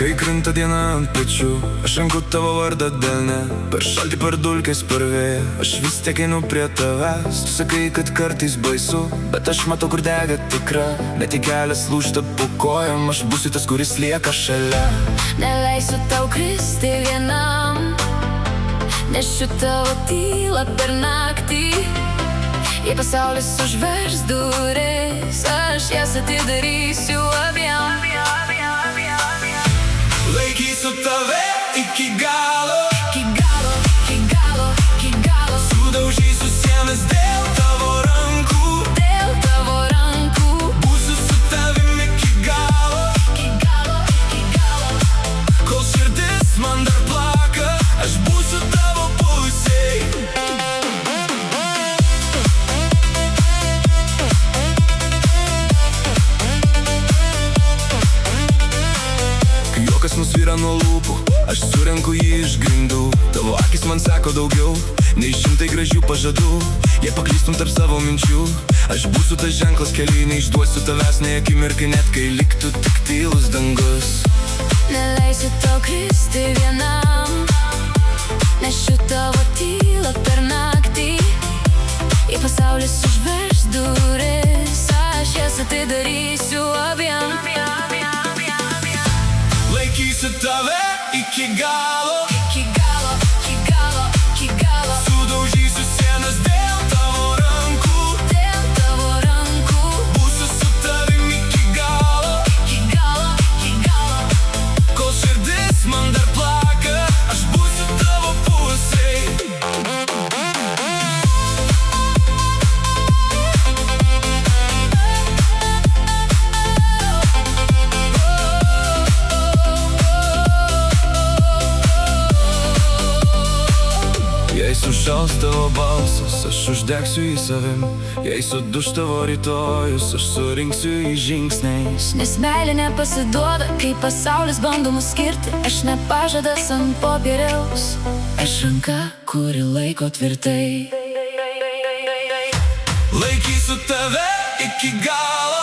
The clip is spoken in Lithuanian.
Kai krinta diena ant pečių, aš renku tavo vardą delne. Per šaltį, per dulkes, per vėją, aš vis tiek einu prie tavęs. Tu sakai, kad kartais baisu, bet aš matau, kur dega tikra. Net jei kelias lūžta po kojom, aš būsiu tas, kuris lieka šalia. Neleisiu tau kristi vienam, nešiu tavo tylą per naktį. Jei pasaulis užvers duris, aš jas atidarysiu abiem. Laikysiu tave iki galo, Iki galo, iki galo, iki galo. sudaužysiu sienas dėl tavo rankų. Dėl tavo rankų. Būsiu su tavimi iki galo, Iki galo, iki galo. kol širdis man dar plaka, aš būsiu tavo pusėj. Kai juokas nusvyra nuo lūpų, aš surenku jį iš grindų. Tavo akis man sako daugiau nei šimtai gražių pažadų. Jei paklystum tarp savo minčių, aš būsiu tas ženklas kely. Neišduosiu tavęs nei akimirkai, net kai liktų tik tylus dangus. Neleisiu tau kristi vienam, nešiu tavo tylą per naktį. Jei pasaulis užvers duris, aš jas atidarysiu abiem. Laikysiu tave iki galo, Iki galo, iki galo, iki galo. sudaužysiu sienas dėl tavo rankų. Dėl tavo rankų. Būsiu su tavimi iki galo, Iki galo, iki galo. kol širdis man dar plaka, aš būsiu tavo pusėj. Jei sušals tavo balsas, aš uždegsiu į savim. Jei suduš tavo rytojus, aš surinksiu į žingsniais. Nes meilė nepasiduoda, kai pasaulis bando mus skirti. Aš ne pažadas ant popieriaus, aš ranka, kuri laiko tvirtai. Laikysiu tave iki galo,